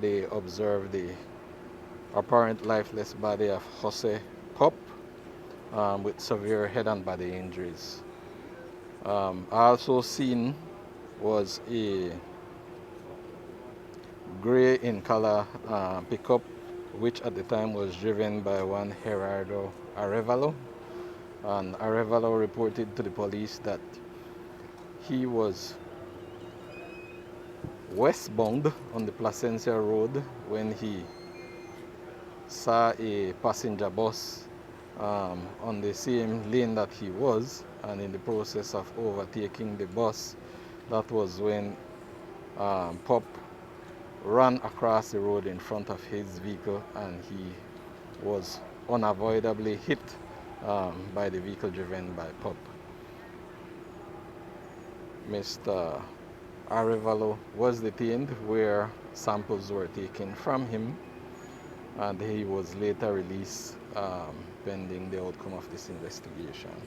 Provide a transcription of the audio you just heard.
they observed the apparent lifeless body of Jose Pop with severe head and body injuries. Also seen was a gray in color pickup, which at the time was driven by one Gerardo Arevalo. And Arevalo reported to the police that he was westbound on the Placencia Road when he saw a passenger bus on the same lane that he was, and in the process of overtaking the bus, that was when Pop ran across the road in front of his vehicle, and he was unavoidably hit by the vehicle driven by Pop. Mr. Arevalo was detained, where samples were taken from him, and he was later released pending the outcome of this investigation.